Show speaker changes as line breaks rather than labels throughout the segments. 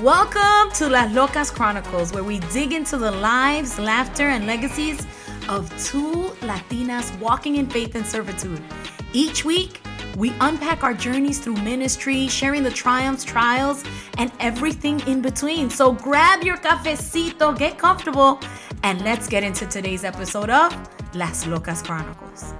Welcome to Las Locas Chronicles, where we dig into the lives, laughter, and legacies of two Latinas walking in faith and servitude. Each week, we unpack our journeys through ministry, sharing the triumphs, trials, and everything in between. So grab your cafecito, get comfortable, and let's get into today's episode of Las Locas Chronicles.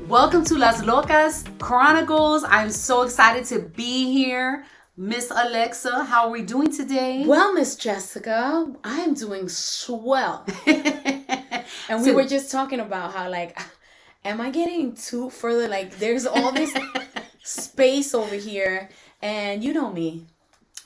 Welcome to Las Locas Chronicles. I'm so excited to be here. Miss Alexa, how are we doing today?
Well, Miss Jessica, I am doing swell. And we were just talking about how, am I getting too further? There's all this space over here, and you know me.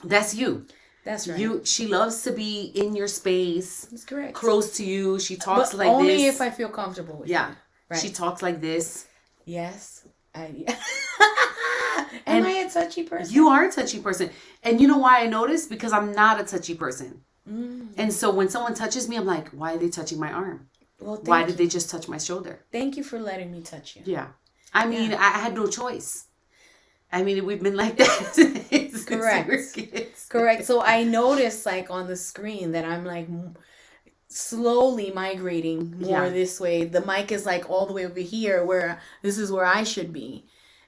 That's you.
That's right.
She loves to be in your space.
That's correct.
Close to you. She talks
but
like this.
Only if I feel comfortable with you.
Yeah.
Right.
She talks like this.
Yes. Am I a touchy person?
You are a touchy person. And you know why I noticed? Because I'm not a touchy person. And so when someone touches me, I'm like, why are they touching my arm?
Well,
why did they just touch my shoulder?
Thank you for letting me touch you.
Yeah. I mean, I had no choice. I mean, we've been like that since
Correct.
we were kids.
Correct. So I noticed on the screen that I'm slowly migrating more this way. The mic is all the way over here where this is where I should be.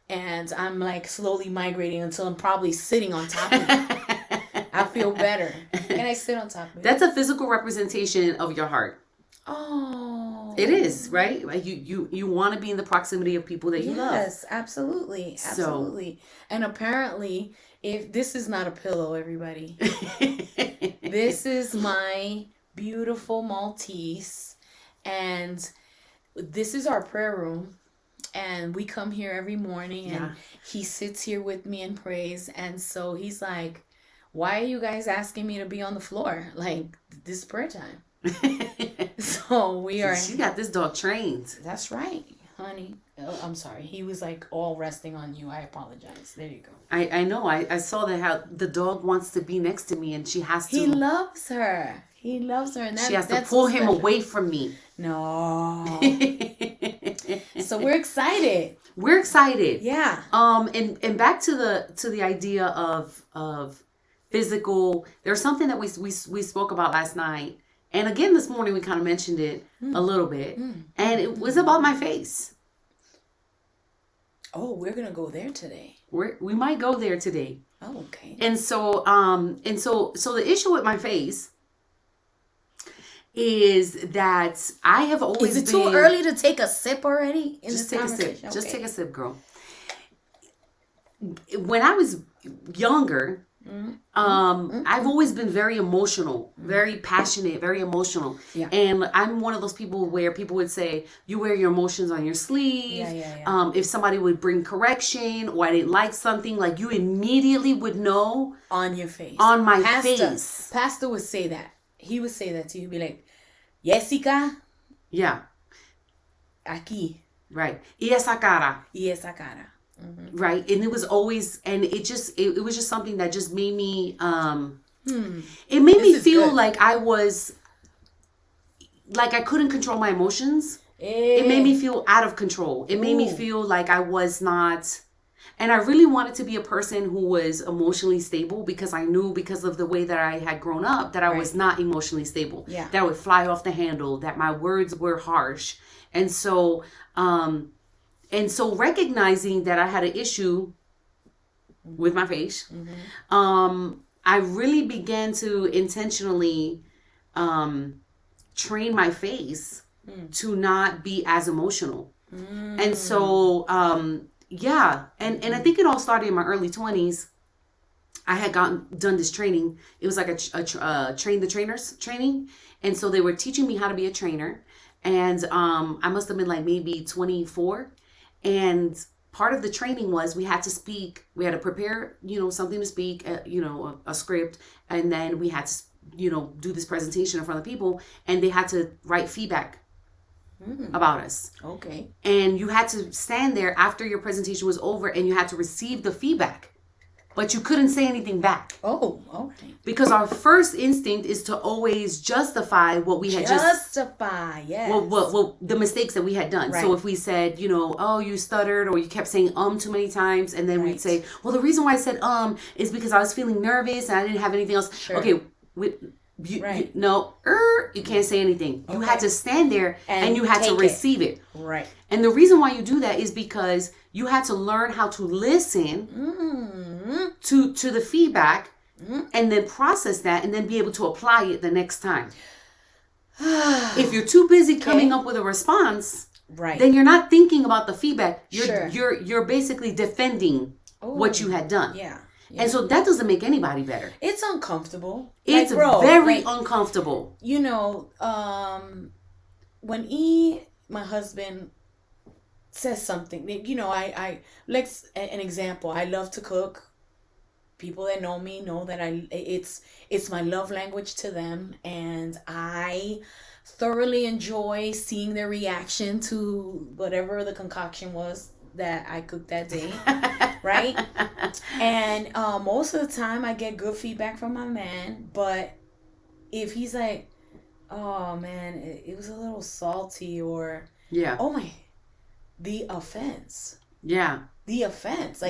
And I'm slowly migrating until I'm probably sitting on top of it. I feel better. Can I sit on top of it?
That's a physical representation of your heart.
Oh.
It is, right? You want to be in the proximity of people that you love.
Yes, absolutely. Absolutely. And apparently, if this is not a pillow, everybody. This is my beautiful Maltese, and this is our prayer room, and we come here every morning, and he sits here with me and prays. And so he's like, why are you guys asking me to be on the floor? This is prayer time. So we are.
She got this dog trained.
That's right, honey. Oh, I'm sorry. He was all resting on you. I apologize. There you go.
I know. I saw that how the dog wants to be next to me, and she has to.
He loves her. He loves her, and
she has to pull him away from me.
No. So we're excited.
We're excited.
Yeah.
And back to the idea of physical. There's something that we spoke about last night, and again this morning we kind of mentioned it a little bit, and it was about my face.
Oh, we're gonna go there today.
We might go there today.
Oh, okay.
And so the issue with my face is that I have always
been... Is it too early to take a sip already?
Just take a sip. Okay. Just take a sip, girl. When I was younger, I've always been very emotional, very passionate, very emotional. Yeah. And I'm one of those people where people would say, you wear your emotions on your sleeve. Yeah. If somebody would bring correction or I didn't like something, you immediately would know.
On your face.
On my face.
Pastor would say that. He would say that to you. He'd be like, Jessica.
Yeah.
Aquí.
Right. Y esa cara.
Y esa cara. Mm-hmm.
Right. And it was always, and it was just something that just made me, it made me feel good. Like I was, I couldn't control my emotions. It made me feel out of control. It made me feel like I was not. And I really wanted to be a person who was emotionally stable because I knew because of the way that I had grown up that I was not emotionally stable. Yeah. That I would fly off the handle, that my words were harsh. And so recognizing that I had an issue with my face, I really began to intentionally train my face to not be as emotional. And so... yeah. And I think it all started in my early 20s. I had done this training. It was like a train the trainers training. And so they were teaching me how to be a trainer. And I must have been maybe 24. And part of the training was we had to speak. We had to prepare, something to speak, a script. And then we had to, do this presentation in front of people. And they had to write feedback about us.
Okay.
And you had to stand there after your presentation was over and you had to receive the feedback. But you couldn't say anything back.
Oh, okay.
Because our first instinct is to always justify what we had
yes.
Well, the mistakes that we had done. Right. So if we said, oh, you stuttered, or you kept saying too many times, and then we'd say, well, the reason why I said is because I was feeling nervous and I didn't have anything else. Sure. Okay, you can't say anything. You had to stand there and you had to receive it.
Right.
And the reason why you do that is because you had to learn how to listen to the feedback and then process that and then be able to apply it the next time. If you're too busy coming up with a response, then you're not thinking about the feedback. You're basically defending what you had done. Yeah. And so that doesn't make anybody better.
It's uncomfortable.
It's very uncomfortable.
When my husband says something, I let's an example. I love to cook. People that know me know that it's my love language to them, and I thoroughly enjoy seeing their reaction to whatever the concoction was that I cooked that day. Right? And most of the time I get good feedback from my man, but if he's like, oh man, it was a little salty, or the offense. Yeah. The offense.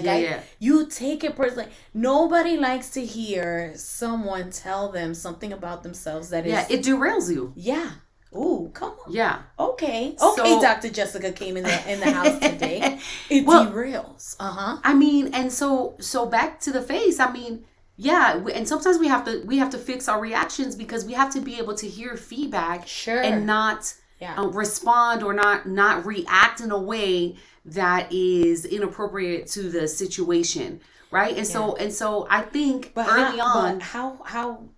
You take it personally. Nobody likes to hear someone tell them something about themselves that is...
Yeah, it derails you.
Yeah. Ooh, come on.
Yeah.
Okay. Okay, Dr. Jessica came in the house today. It derails. Uh-huh.
I mean, and so back to the face. I mean, and sometimes we have to fix our reactions because we have to be able to hear feedback and not respond or not react in a way that is inappropriate to the situation, right? And so I think early on,
how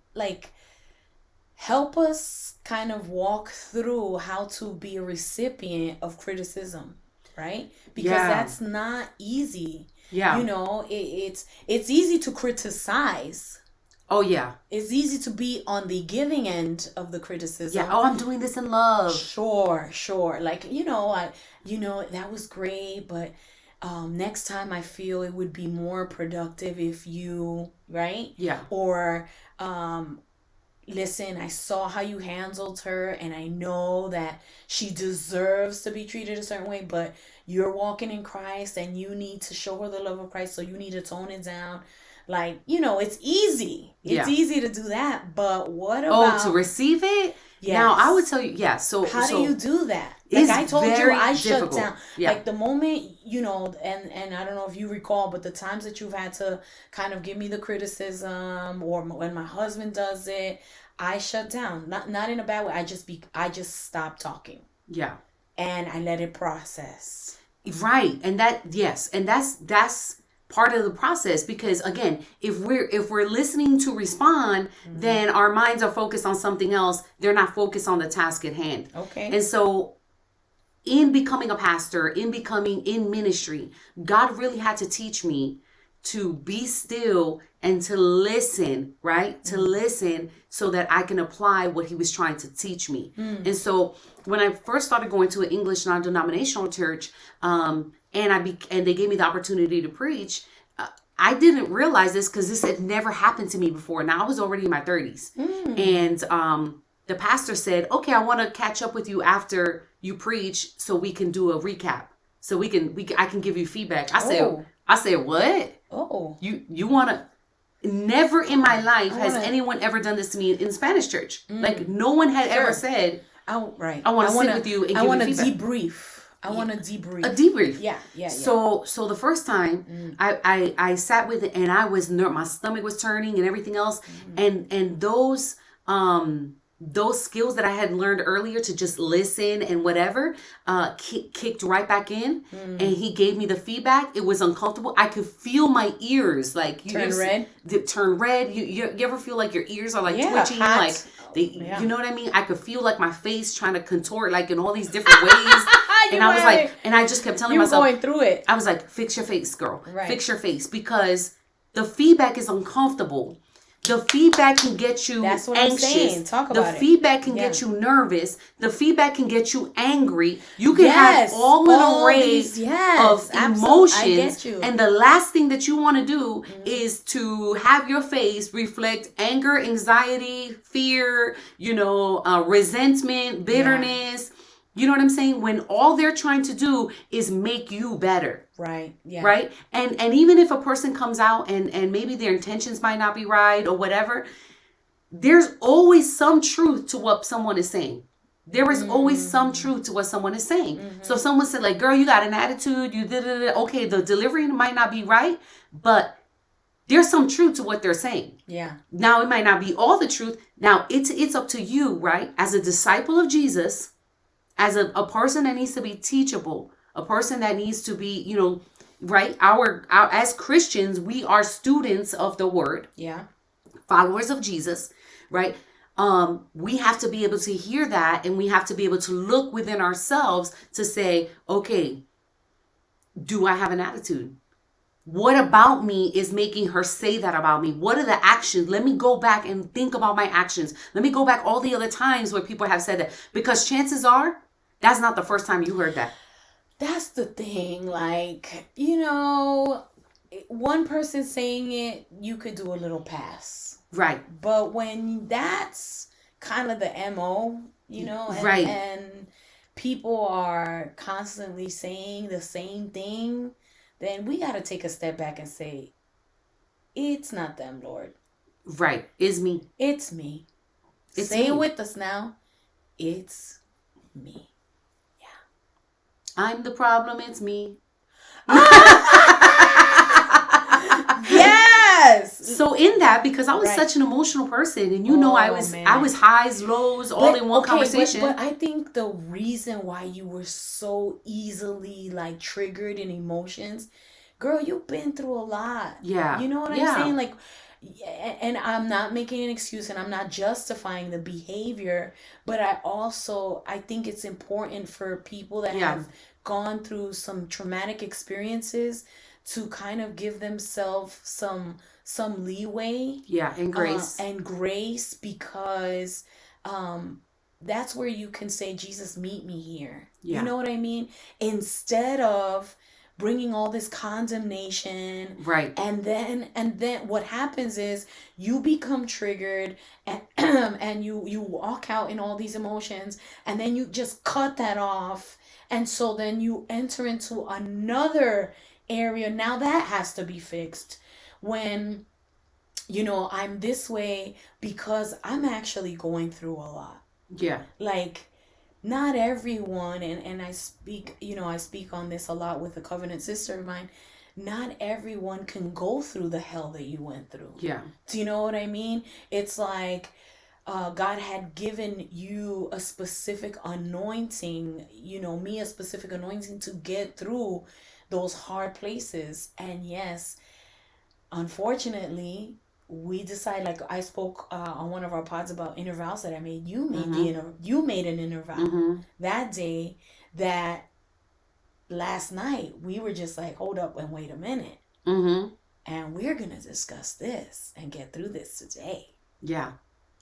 help us kind of walk through how to be a recipient of criticism, right? Because that's not easy. Yeah. It's easy to criticize.
Oh, yeah.
It's easy to be on the giving end of the criticism.
Yeah. Oh, I'm doing this in love.
Sure. Like, that was great, but next time I feel it would be more productive if you, right?
Yeah.
Or, listen, I saw how you handled her, and I know that she deserves to be treated a certain way, but you're walking in Christ and you need to show her the love of Christ, so you need to tone it down. Like, it's easy. It's easy to do that, but what about...
Oh, to receive it? Yes. Now, I would tell you, So
how do you do that? Like I told you, I shut down. Yeah. Like the moment, and I don't know if you recall, but the times that you've had to kind of give me the criticism, or when my husband does it, I shut down. Not in a bad way. I just stop talking.
Yeah.
And I let it process.
Right. And that's part of the process, because again, if we're listening to respond, then our minds are focused on something else. They're not focused on the task at hand.
Okay.
And so in becoming a pastor, in ministry, God really had to teach me to be still and to listen, right? To listen so that I can apply what he was trying to teach me. And so when I first started going to an English non-denominational church, and they gave me the opportunity to preach, I didn't realize this because this had never happened to me before. Now I was already in my 30s. And the pastor said, okay, I want to catch up with you after you preach so we can do a recap. So I can give you feedback. I said, what?
Oh.
You want to... Never in my life has anyone ever done this to me in Spanish church. Like no one had ever said, I want to sit with you and give you feedback.
I want to debrief. I want to debrief.
A debrief.
Yeah.
So the first time I sat with it and I was my stomach was turning and everything else. And those skills that I had learned earlier to just listen and whatever, kicked right back in. And he gave me the feedback. It was uncomfortable. I could feel my ears
turn red.
Turn red. You ever feel like your ears are twitching?
Hot.
Like you know what I mean? I could feel like my face trying to contort in all these different ways. And I was and I just kept telling myself,
going through it.
I was like, fix your face, girl.
Right.
Fix your face, because the feedback is uncomfortable. The feedback can get you
That's what
anxious.
I'm saying. Talk about
the feedback can get you nervous. The feedback can get you angry. You can have all an array of emotions. I get you. And the last thing that you want to do is to have your face reflect anger, anxiety, fear, resentment, bitterness. You know what I'm saying? When all they're trying to do is make you better.
Right. Yeah.
Right. And even if a person comes out and maybe their intentions might not be right or whatever, there's always some truth to what someone is saying. There is always some truth to what someone is saying. So if someone said like, girl, you got an attitude, you did it. Okay, the delivery might not be right, but there's some truth to what they're saying.
Yeah.
Now it might not be all the truth. Now it's up to you, right? As a disciple of Jesus, as a person that needs to be teachable, a person that needs to be, right? Our as Christians, we are students of the word.
Yeah.
Followers of Jesus, right? We have to be able to hear that, and we have to be able to look within ourselves to say, okay, do I have an attitude? What about me is making her say that about me? What are the actions? Let me go back and think about my actions. Let me go back all the other times where people have said that, because chances are that's not the first time you heard that.
That's the thing. Like, one person saying it, you could do a little pass.
Right.
But when that's kind of the MO,
right.
And people are constantly saying the same thing, then we got to take a step back and say, it's not them, Lord.
Right. It's me.
It's me.
It's
Say
me.
it with us now. It's me.
I'm the problem. It's me.
Yes.
So in that, because I was such an emotional person, and I was highs, lows, all in one conversation.
But I think the reason why you were so easily like triggered in emotions, girl, you've been through a lot.
Yeah.
You know what I'm saying? Like, and I'm not making an excuse, and I'm not justifying the behavior, but I think it's important for people that have gone through some traumatic experiences to kind of give themselves some leeway.
Yeah, and grace.
And grace, because that's where you can say, Jesus, meet me here. Yeah. You know what I mean? Instead of bringing all this condemnation,
right?
And then what happens is you become triggered, and you walk out in all these emotions, and then you just cut that off, and so then you enter into another area. Now that has to be fixed. When I'm this way because I'm actually going through a lot.
Yeah.
Like, not everyone, and I speak on this a lot with a covenant sister of mine, not everyone can go through the hell that you went through.
Yeah.
Do you know what I mean? It's like God had given you a specific anointing, me a specific anointing to get through those hard places. And yes, unfortunately, we decide, like I spoke on one of our pods about inner vows that I made. You made you made an inner vow that day, that last night we were just like, hold up and wait a minute. And we're going to discuss this and get through this today.
Yeah.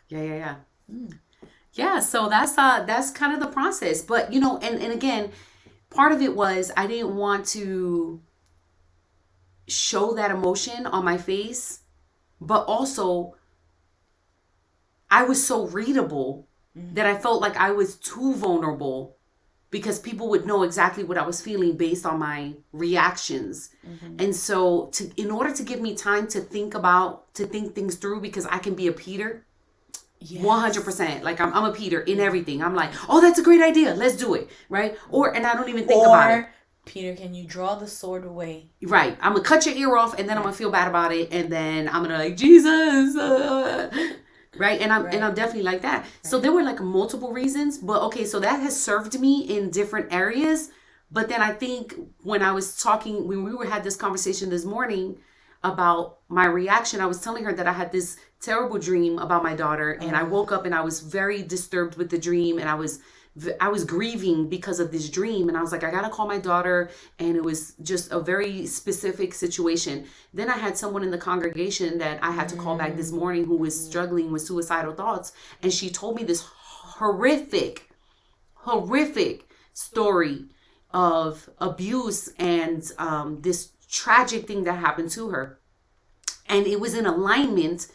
Yeah, so that's kind of the process. But, and again, part of it was I didn't want to show that emotion on my face, but also I was so readable that I felt like I was too vulnerable, because people would know exactly what I was feeling based on my reactions. And so in order to give me time to think things through, because I can be a Peter. Yes. 100%. Like I'm a Peter in everything. I'm like, oh, that's a great idea. Let's do it. Right. And I don't even think about it.
Peter, can you draw the sword away?
Right. I'm going to cut your ear off, and then I'm going to feel bad about it. And then I'm going to like, Jesus. Right. And I'm definitely like that. Right. So there were like multiple reasons, but okay. So that has served me in different areas. But then I think when we had this conversation this morning about my reaction, I was telling her that I had this terrible dream about my daughter, and I woke up and I was very disturbed with the dream, and I was I was grieving because of this dream, and I was like, I gotta call my daughter, and it was just a very specific situation. Then I had someone in the congregation that I had to call back this morning who was struggling with suicidal thoughts, and she told me this horrific story of abuse and this tragic thing that happened to her, and it was in alignment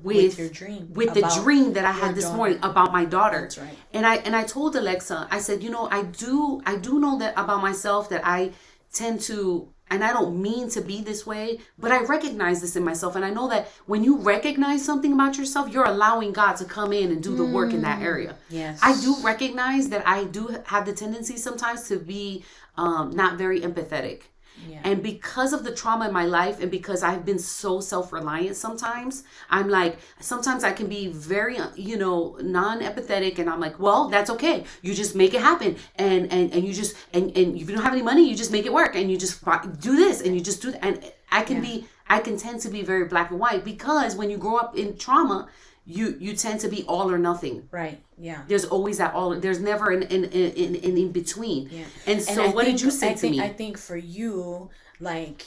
with
your dream,
with the dream that I had this morning about my daughter.
That's right.
And I told Alexa, I said, I do know that about myself, that I tend to, and I don't mean to be this way, but I recognize this in myself. And I know that when you recognize something about yourself, you're allowing God to come in and do the work in that area.
Yes.
I do recognize that I do have the tendency sometimes to be not very empathetic. Yeah. And because of the trauma in my life, and because I've been so self-reliant, sometimes I'm like, sometimes I can be very, non-empathetic, and I'm like, well, that's okay. You just make it happen. And you just, and if you don't have any money, you just make it work, and you just do this, and you just do that. And I can tend to be very black and white, because when you grow up in trauma, you tend to be all or nothing.
Right. Yeah.
There's always that all. There's never an in between. Yeah. And so, what did you say to me?
I think for you, like,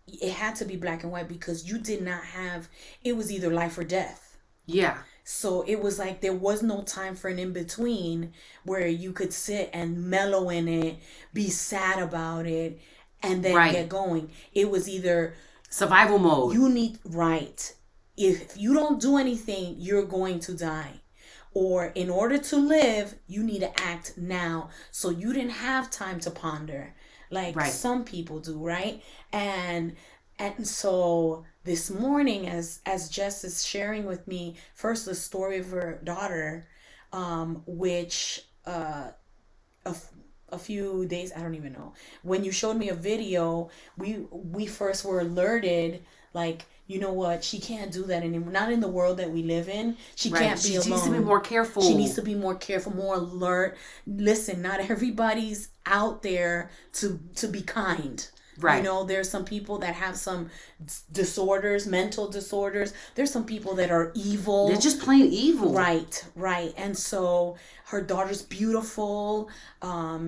it had to be black and white, because you did not have. It was either life or death.
Yeah.
So it was like there was no time for an in between where you could sit and mellow in it, be sad about it, and then get going. It was either
survival mode.
You need If you don't do anything, you're going to die. Or in order to live, you need to act now. So you didn't have time to ponder like some people do, right? And so this morning, as Jess is sharing with me, first the story of her daughter, which a few days, I don't even know, when you showed me a video, we first were alerted, like, you know what? She can't do that anymore. Not in the world that we live in. She can't be alone. She needs to be
more careful.
She needs to be more careful, more alert. Listen, not everybody's out there to be kind. Right. There's some people that have some disorders, mental disorders. There's some people that are evil.
They're just plain evil.
Right. And so her daughter's beautiful.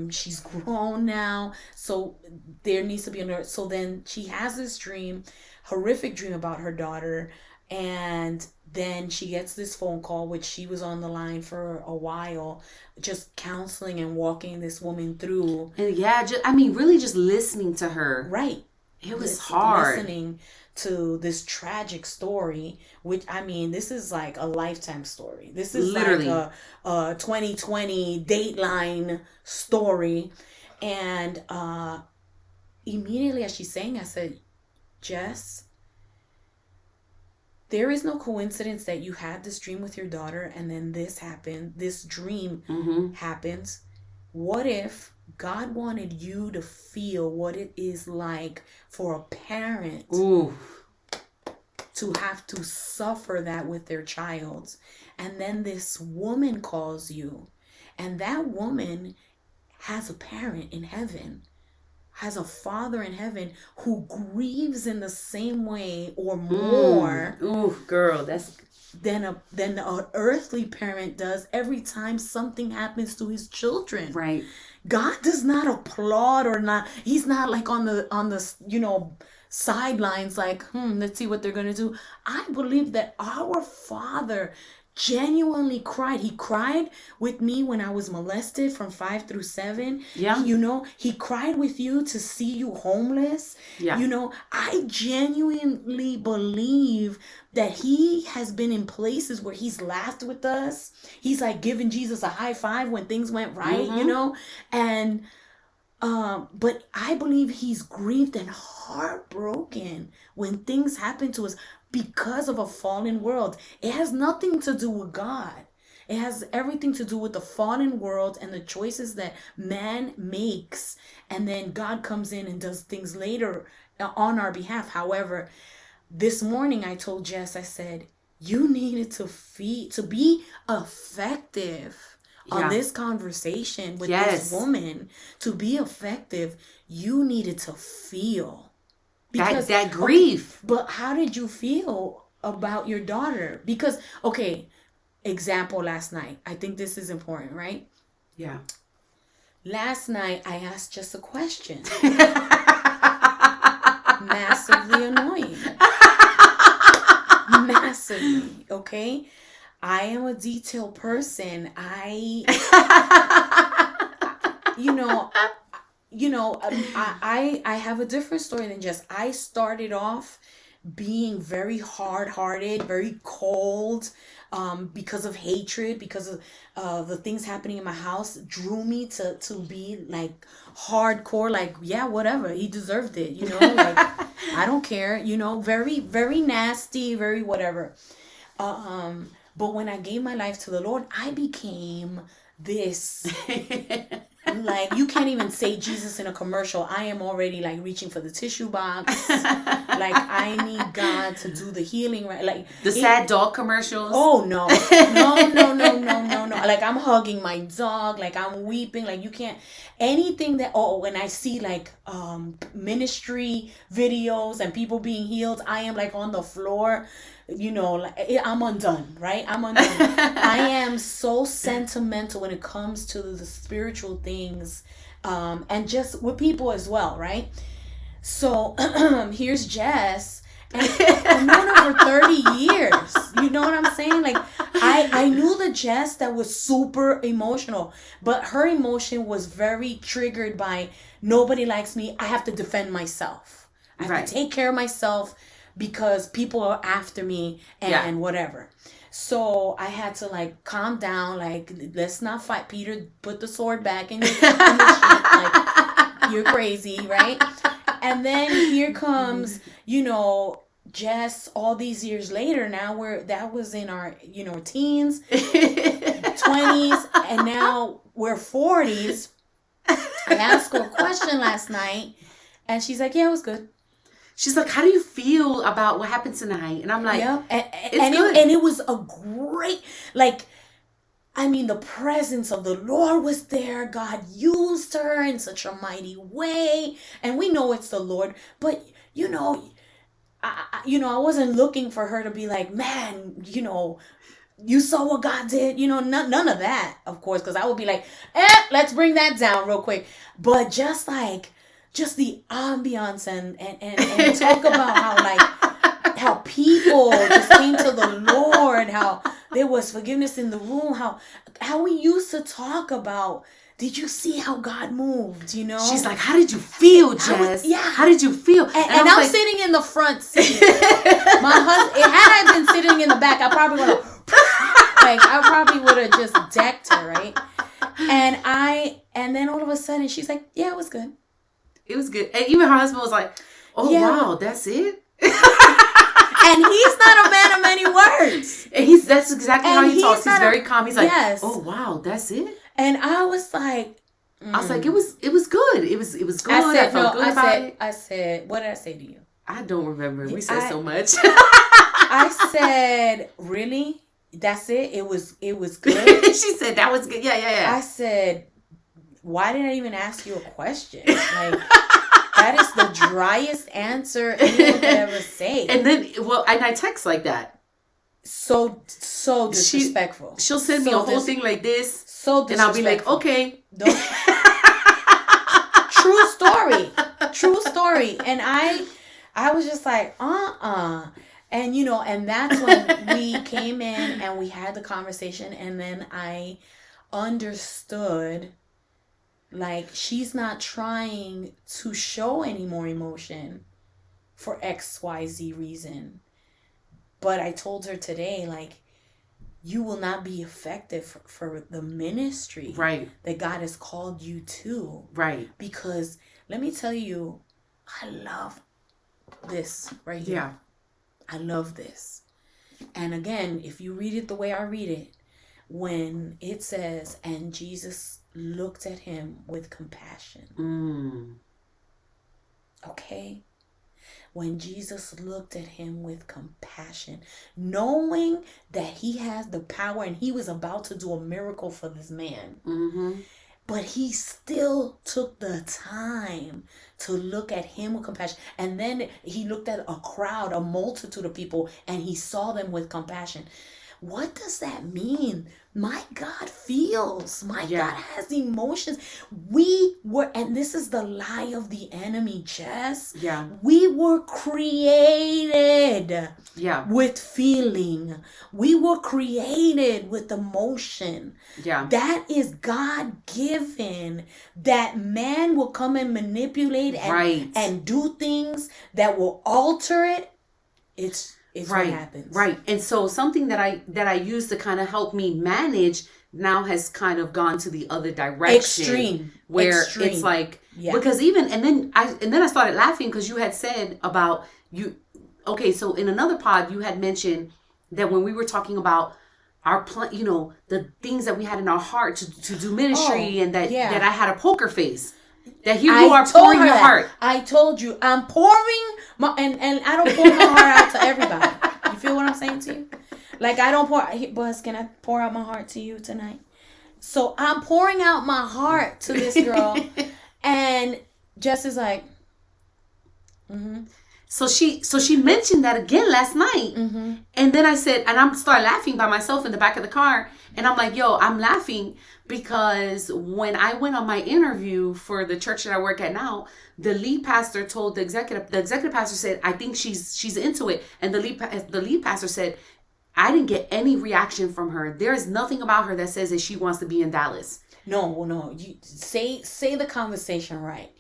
She's grown now. So there needs to be so then she has this dream, horrific dream about her daughter, and then she gets this phone call, which she was on the line for a while, just counseling and walking this woman through.
And really just listening to her.
Right.
It was hard.
Listening to this tragic story, which, this is like a lifetime story. This is literally like a 2020 Dateline story. And immediately as she's saying, I said, Jess, there is no coincidence that you had this dream with your daughter and then this happened. This dream happens. What if God wanted you to feel what it is like for a parent to have to suffer that with their child? And then this woman calls you, and that woman has a parent in heaven, has a father in heaven who grieves in the same way or more. Than an earthly parent does every time something happens to his children.
Right.
God does not applaud or not. He's not like on the sidelines like, let's see what they're going to do. I believe that our Father genuinely cried. He cried with me when I was molested from 5 through 7. Yeah. He cried with you to see you homeless. Yeah. I genuinely believe that he has been in places where he's laughed with us. He's like giving Jesus a high five when things went right, and but I believe he's grieved and heartbroken when things happen to us because of a fallen world. It has nothing to do with God. It has everything to do with the fallen world and the choices that man makes. And then God comes in and does things later on our behalf. However, this morning I told Jess, I said, you needed to be effective on this conversation with this woman. To be effective, you needed to feel.
Because that grief.
Okay, but how did you feel about your daughter? Because, example last night. I think this is important, right?
Yeah.
Last night, I asked just a question. Massively annoying. Massively, okay? I am a detailed person. I have a different story than Jess. I started off being very hard-hearted, very cold, because of hatred, because of the things happening in my house drew me to be like hardcore, like, yeah, whatever, he deserved it, like, I don't care, very, very nasty, very whatever. But when I gave my life to the Lord, I became this. Like, you can't even say Jesus in a commercial. I am already like reaching for the tissue box. Like, I need God to do the healing, right? Like
the sad dog commercials.
Oh no. No. Like, I'm hugging my dog, like I'm weeping, like you can't anything that when I see like ministry videos and people being healed, I am like on the floor. Like, I'm undone, right? I'm undone. I am so sentimental when it comes to the spiritual things, and just with people as well, right? So here's Jess, and I've known her for 30 years. You know what I'm saying? Like, I knew the Jess that was super emotional, but her emotion was very triggered by nobody likes me. I have to defend myself. I have to take care of myself because people are after me and whatever. So I had to like calm down, like, let's not fight. Peter, put the sword back in the sheet. Like, you're crazy, right? And then here comes, Jess, all these years later, now that was in our, teens, 20s, and now we're 40s. I asked her a question last night, and she's like, yeah, it was good.
She's like, how do you feel about what happened tonight? And I'm like,
yeah.
It's good.
And it was a great, like, I mean, the presence of the Lord was there. God used her in such a mighty way. And we know it's the Lord. But, I wasn't looking for her to be like, man, you saw what God did. None of that, of course, because I would be like, let's bring that down real quick. But just the ambiance and talk about how people just came to the Lord, how there was forgiveness in the room, how we used to talk about, did you see how God moved,
She's like, how did you feel, Jess? How did you feel?
And I'm like, sitting in the front seat. My husband, had I been sitting in the back, I probably would have just decked her, right? And then all of a sudden she's like, yeah, it was good.
It was good. And even her husband was like, oh, wow, that's it?
And he's not a man of many words.
And that's exactly how he talks. He's very calm. He's like, oh, wow, that's it?
And I was like,
I was like, it was good. It was good. I felt good about it.
I said, what did I say to you?
I don't remember. We said so much.
I said, really? That's it? It was good?
She said, that was good. Yeah.
I said, why did I even ask you a question? Like, that is the driest answer anyone could ever say.
And then, and I text like that.
So disrespectful.
She'll send me a whole thing like this.
So disrespectful.
And I'll be like, okay.
True story. And I was just like, And, and that's when we came in and we had the conversation. And then I understood, like, she's not trying to show any more emotion for XYZ reason. But I told her today, like, you will not be effective for the ministry that God has called you to.
Right.
Because let me tell you, I love this right here.
Yeah.
I love this. And again, if you read it the way I read it, when it says, and Jesus looked at him with compassion. Okay? When Jesus looked at him with compassion, knowing that he has the power and he was about to do a miracle for this man.
Mm-hmm.
But he still took the time to look at him with compassion. And then he looked at a crowd, a multitude of people, and he saw them with compassion. What does that mean? My God feels. My
Yeah.
God has emotions. And this is the lie of the enemy, Jess.
Yeah.
We were created with feeling. We were created with emotion.
Yeah.
That is God given. That man will come and manipulate and do things that will alter it. It's what happens.
Right. And so something that I use to kind of help me manage now has kind of gone to the other direction.
Extreme.
It's like, because even, and then I started laughing because you had said about you. Okay. So in another pod, you had mentioned that when we were talking about our the things that we had in our heart to do ministry, and that I had a poker face. That here you are pouring your heart.
I told you, I'm pouring and I don't pour my heart out to everybody. You feel what I'm saying to you? Like, I don't pour, Buzz, can I pour out my heart to you tonight? So I'm pouring out my heart to this girl, and Jess is like,
So she mentioned that again last night. And then I said, and I'm started laughing by myself in the back of the car. And I'm like, yo, I'm laughing because when I went on my interview for the church that I work at now, the lead pastor told the executive pastor said, I think she's into it. And the lead pastor said, I didn't get any reaction from her. There is nothing about her that says that she wants to be in Dallas.
No. You say the conversation right.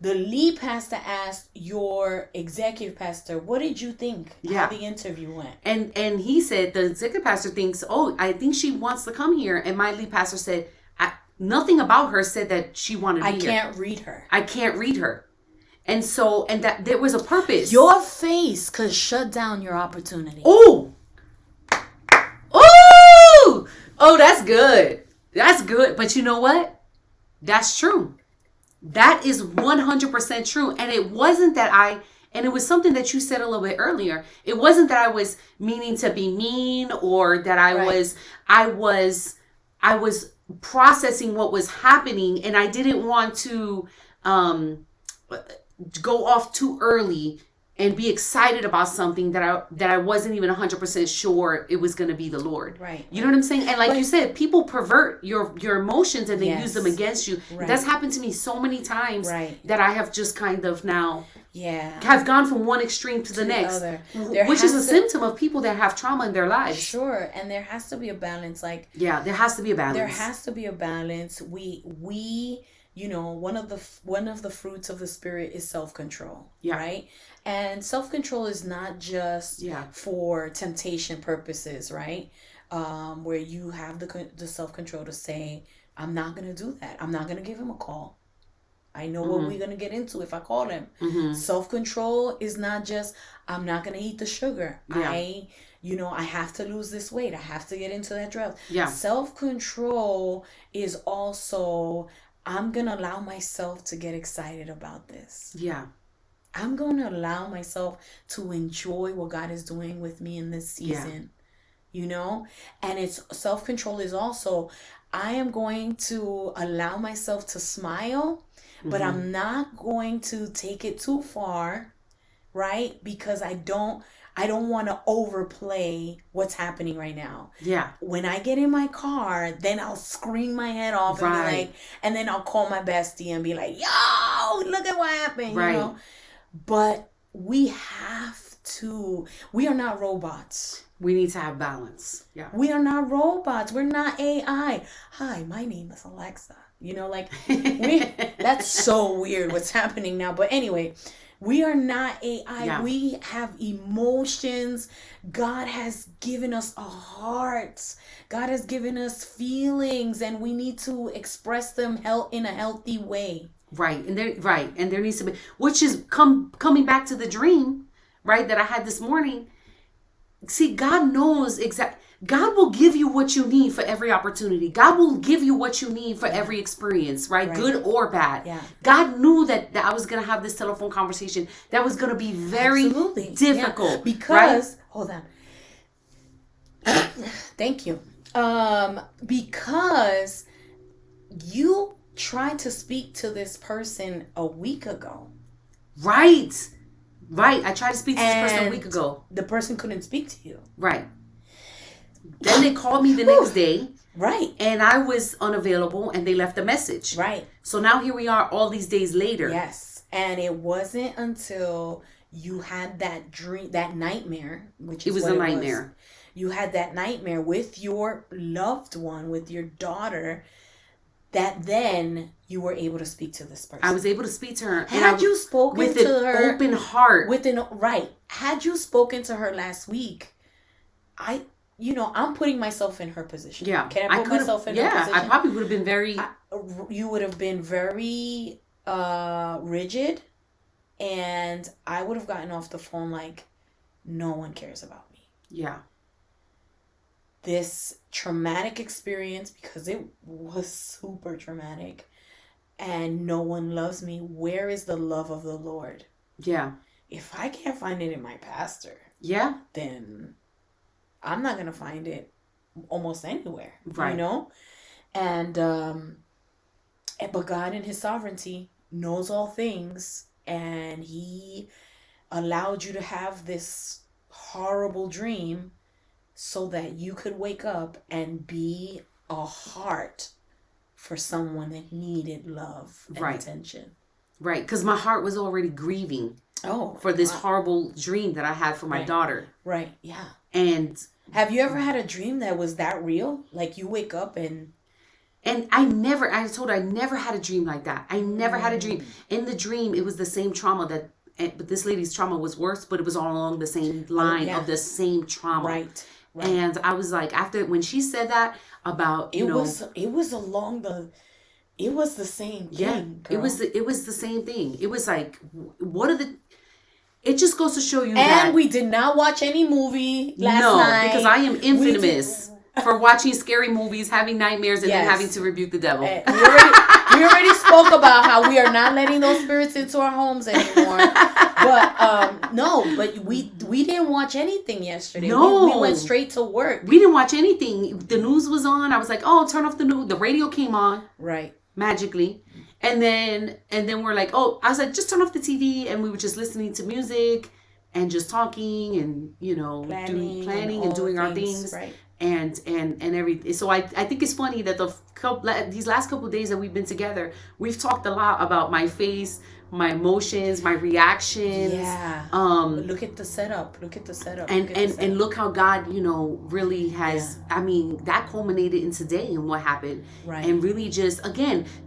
The lead pastor asked your executive pastor, what did you think how the interview went?
And he said, the executive pastor thinks, I think she wants to come here. And my lead pastor said, nothing about her said that she wanted to be here. I can't read her. And so, and that there was a purpose.
Your face could shut down your opportunity.
Oh, that's good. That's good. But you know what? That's true. That is 100% true. And it wasn't that and it was something that you said a little bit earlier. It wasn't that I was meaning to be mean, or that I was processing what was happening, and I didn't want to go off too early and be excited about something that I wasn't even 100% sure it was going to be the Lord.
Right.
You know what I'm saying? And like you said, people pervert your emotions and they use them against you. Right. That's happened to me so many times that I have just kind of now have gone from one extreme to the next, which is a symptom of people that have trauma in their lives.
Sure. And there has to be a balance.
There has to be a balance.
There has to be a balance. We one of the fruits of the Spirit is self-control, right? And self-control is not just for temptation purposes, right? Where you have the self-control to say, I'm not going to do that. I'm not going to give him a call. I know what we're going to get into if I call him. Self-control is not just, I'm not going to eat the sugar. I have to lose this weight. I have to get into that drug. Self-control is also, I'm going to allow myself to get excited about this. I'm going to allow myself to enjoy what God is doing with me in this season. And it's self-control is also, I am going to allow myself to smile, but I'm not going to take it too far, right? Because I don't want to overplay what's happening right now. When I get in my car, then I'll scream my head off and be like, and then I'll call my bestie and be like, yo, look at what happened, you know? But we are not robots.
We need to have balance.
We are not robots. We're not AI. Hi, my name is Alexa. That's so weird what's happening now. But anyway, we are not AI. We have emotions. God has given us a heart. God has given us feelings, and we need to express them in a healthy way.
Right. And there needs to be, which is coming back to the dream, right, that I had this morning. See, God knows God will give you what you need for every opportunity. God will give you what you need for every experience, right? Good or bad. God knew that I was going to have this telephone conversation that was going to be very difficult.
Because, hold on. Thank you. Because you tried to speak to this person a week ago.
Right. I tried to speak to this person a week ago.
The person couldn't speak to you.
Right. Then they called me the next day.
Right.
And I was unavailable and they left a message.
Right.
So now here we are all these days later.
Yes. And it wasn't until you had that dream, that nightmare, which is
it was
what
a
it
nightmare.
Was. You had that nightmare with your loved one, with your daughter, that then you were able to speak to this person.
I was able to speak to her.
Had you spoken
with
to her
an open heart.
Had you spoken to her last week, I'm putting myself in her position.
Yeah.
Can I put myself in her position?
I probably would have been very...
you would have been very rigid, and I would have gotten off the phone like, no one cares about me.
Yeah.
This traumatic experience, because it was super traumatic, and no one loves me. Where is the love of the Lord?
Yeah.
If I can't find it in my pastor, then I'm not going to find it almost anywhere. Right. And, but God in his sovereignty knows all things, and he allowed you to have this horrible dream so that you could wake up and be a heart for someone that needed love and attention. Right,
because my heart was already grieving for this horrible dream that I had for my daughter.
Right, yeah.
And
have you ever had a dream that was that real? Like you wake up and
I told her I never had a dream like that. I never had a dream. In the dream, it was the same trauma but this lady's trauma was worse, but it was all along the same line of the same trauma. Right. And I was like, when she said that about,
it was the same thing.
Yeah,
girl.
It was the same thing. It was like, it just goes to show you
and we did not watch any movie last night.
No, because I am infamous for watching scary movies, having nightmares, and then having to rebuke the devil.
We already spoke about how we are not letting those spirits into our homes anymore. But we didn't watch anything yesterday.
No.
We went straight to work.
We didn't watch anything. The news was on. I was like, oh, turn off the news. The radio came on.
Right.
Magically. And then we're like, oh, I was like, just turn off the TV. And we were just listening to music and just talking and, planning and doing our things.
Right.
And everything. So I think it's funny that these last couple of days that we've been together, we've talked a lot about my face, my emotions, my reactions.
Yeah. Look at the setup.
And look how God, really has. Yeah. I mean, that culminated in today and what happened.
Right.
And really just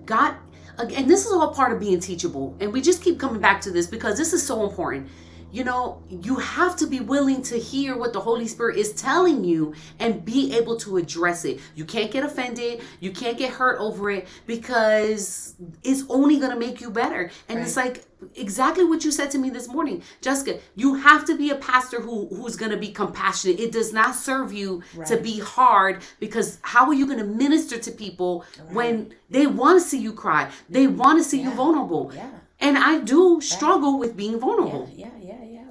God. And this is all part of being teachable. And we just keep coming back to this because this is so important. You have to be willing to hear what the Holy Spirit is telling you and be able to address it. You can't get offended. You can't get hurt over it because it's only going to make you better. And It's like exactly what you said to me this morning, Jessica. You have to be a pastor who's going to be compassionate. It does not serve you to be hard, because how are you going to minister to people when they want to see you cry? They want to see you vulnerable.
Yeah.
And I do struggle with being vulnerable.
Yeah.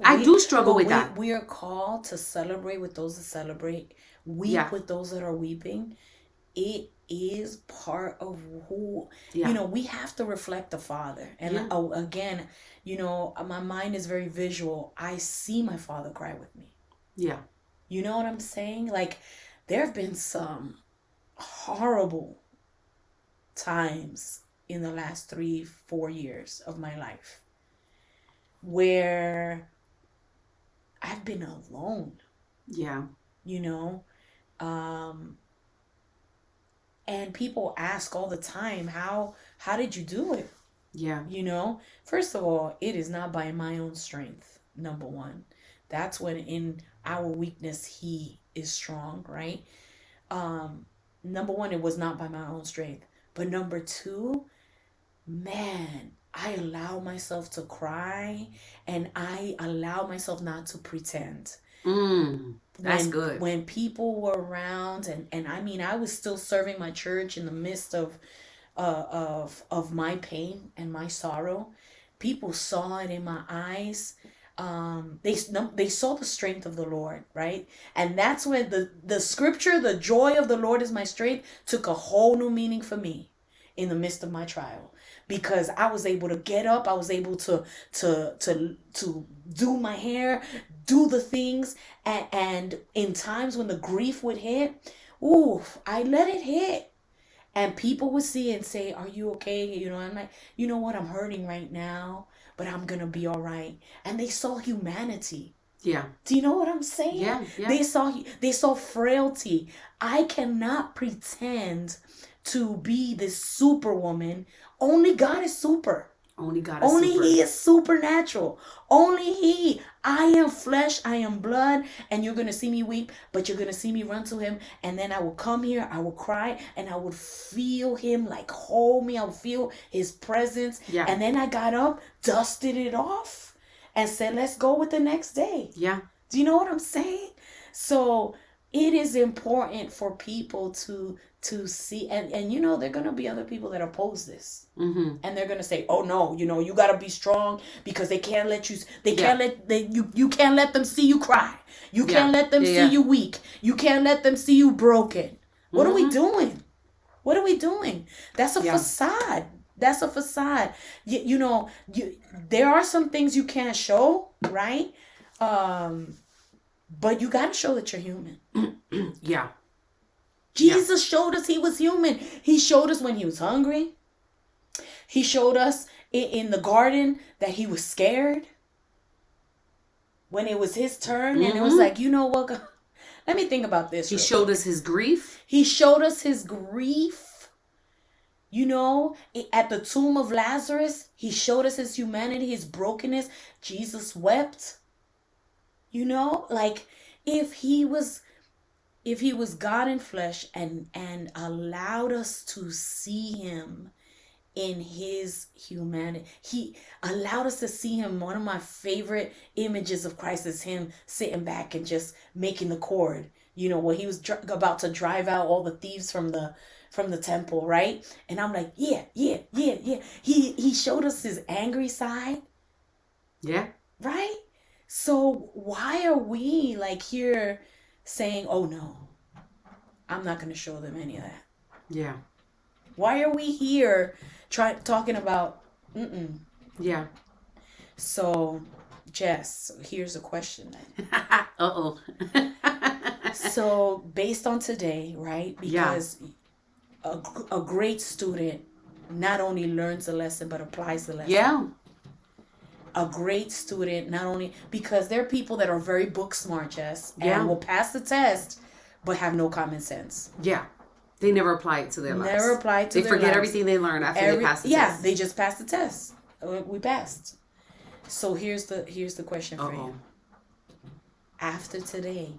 I do struggle with that.
We are called to celebrate with those that celebrate, weep with those that are weeping. It is part of who, we have to reflect the Father. And again, my mind is very visual. I see my Father cry with me.
Yeah.
You know what I'm saying? Like, there have been some horrible times in the last 3-4 years of my life where I've been alone.
Yeah.
And people ask all the time, how did you do it?
Yeah.
First of all, it is not by my own strength. Number one, that's when in our weakness, he is strong, right? Number one, it was not by my own strength. But number two, man, I allow myself to cry, and I allow myself not to pretend.
That's good.
When people were around, and I mean, I was still serving my church in the midst of my pain and my sorrow. People saw it in my eyes. They saw the strength of the Lord, right? And that's when the scripture, the joy of the Lord is my strength, took a whole new meaning for me in the midst of my trial. Because I was able to get up, I was able to do my hair, do the things, and in times when the grief would hit, ooh, I let it hit. And people would see it and say, are you okay? You know, I'm like, you know what? I'm hurting right now, but I'm going to be all right. And they saw humanity.
Yeah.
Do you know what I'm saying?
Yeah, yeah.
They saw frailty. I cannot pretend to be this superwoman. Only God is super.
Only God is
Only
super.
He is supernatural. Only He. I am flesh, I am blood, and you're going to see me weep, but you're going to see me run to Him. And then I will come here, I will cry, and I would feel Him like hold me. I would feel His presence.
Yeah.
And then I got up, dusted it off, and said, let's go with the next day.
Yeah.
Do you know what I'm saying? So it is important for people to see, and you know, there are going to be other people that oppose this.
Mm-hmm.
And they're going to say, oh no, you know, you got to be strong because they can't let you, you can't let them see you cry. You can't let them see you weak. You can't let them see you broken. What are we doing? What are we doing? That's a facade. That's a facade. You know, there are some things you can't show, right? But you got to show that you're human.
Yeah.
Jesus showed us He was human. He showed us when He was hungry. He showed us in the garden that He was scared. When it was His turn, and it was like, you know what? Let me think about this.
He showed us His grief.
He showed us His grief. You know, at the tomb of Lazarus, He showed us His humanity, His brokenness. Jesus wept. You know, like if He was God in flesh and allowed us to see Him in His humanity, He allowed us to see Him. One of my favorite images of Christ is Him sitting back and just making the cord, you know, when He was about to drive out all the thieves from the temple, right? And I'm like, yeah. He showed us His angry side.
Yeah.
Right? So why are we like here saying, oh no, I'm not going to show them any of that?
Yeah.
Why are we here talking about,
Yeah.
So, Jess, here's a question then.
Uh-oh.
So, based on today, right? Because a great student not only learns the lesson, but applies the lesson.
Yeah.
A great student, not only, because there are people that are very book smart, Jess, and will pass the test, but have no common sense.
Yeah. They never apply it to their lives.
Never apply it to their lives.
They forget everything they learned after they pass the test.
Yeah, they just passed the test. We passed. So here's the question for you. After today,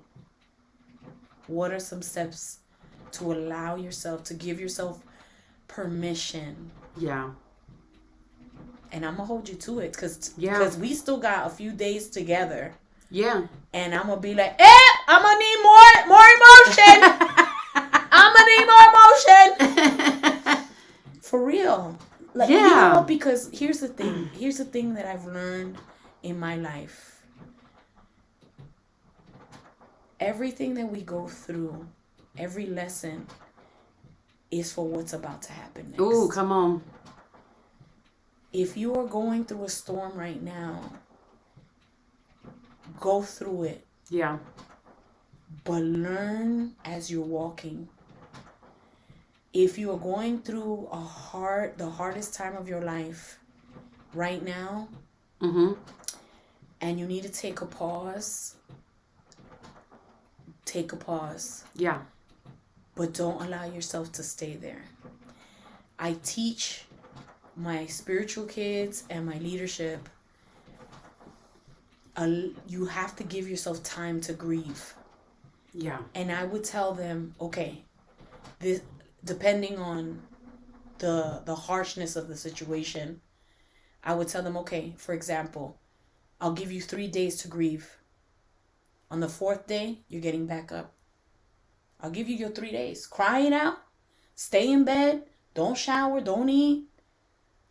what are some steps to allow yourself, to give yourself permission?
Yeah.
And I'm going to hold you to it because we still got a few days together.
Yeah.
And I'm going to be like, I'm going to need more emotion. I'm going to need more emotion. For real. Like, you know, because here's the thing. Here's the thing that I've learned in my life. Everything that we go through, every lesson is for what's about to happen next.
Ooh, come on.
If you are going through a storm right now, go through it.
Yeah.
But learn as you're walking. If you are going through the hardest time of your life right now, and you need to take a pause, take a pause.
Yeah.
But don't allow yourself to stay there. I teach my spiritual kids and my leadership, you have to give yourself time to grieve.
Yeah.
And I would tell them, okay, this, depending on the harshness of the situation, I would tell them, okay, for example, I'll give you 3 days to grieve. On the 4th day, you're getting back up. I'll give you your 3 days. Cry it out. Stay in bed. Don't shower. Don't eat.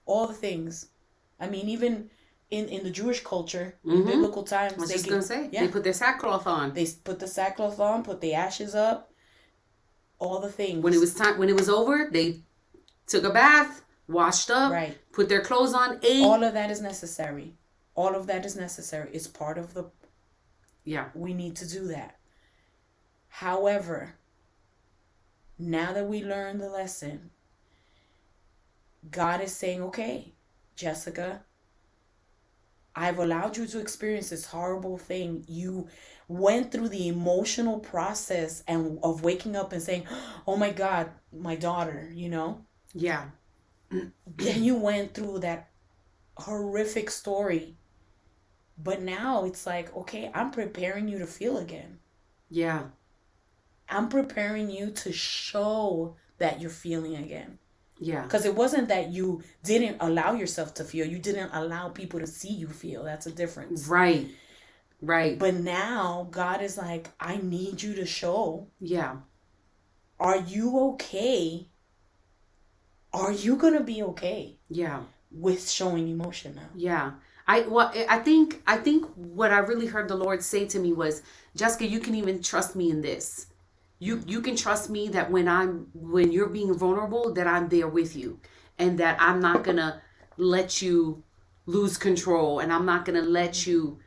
All the things. I mean, even in the Jewish culture, in biblical times,
I was just going to say, they put their sackcloth on.
They put the sackcloth on, put the ashes up, all the things.
When it was over, they took a bath, washed up, put their clothes on, ate.
All of that is necessary. All of that is necessary. It's part of the... Yeah. We need to do that. However, Now that we learned the lesson, God is saying, okay, Jessica, I've allowed you to experience this horrible thing. You went through the emotional process and of waking up and saying, oh my God, my daughter, you know?
Yeah.
Then you went through that horrific story. But now it's like, okay, I'm preparing you to feel again.
Yeah.
I'm preparing you to show that you're feeling again.
Yeah.
Because it wasn't that you didn't allow yourself to feel. You didn't allow people to see you feel. That's a difference.
Right. Right.
But now God is like, I need you to show.
Yeah.
Are you okay? Are you going to be okay?
Yeah.
With showing emotion now?
Yeah. I think what I really heard the Lord say to me was, Jessica, you can even trust me in this. You can trust me that when you're being vulnerable, that I'm there with you, and that I'm not gonna let you lose control, and I'm not gonna let you,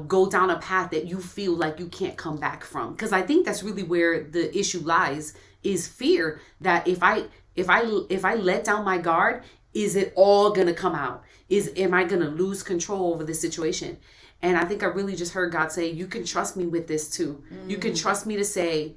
go down a path that you feel like you can't come back from. Because I think that's really where the issue lies, is fear that if I let down my guard, is it all gonna come out? Am I gonna lose control over the situation? And I think I really just heard God say, you can trust me with this too. You can trust me to say,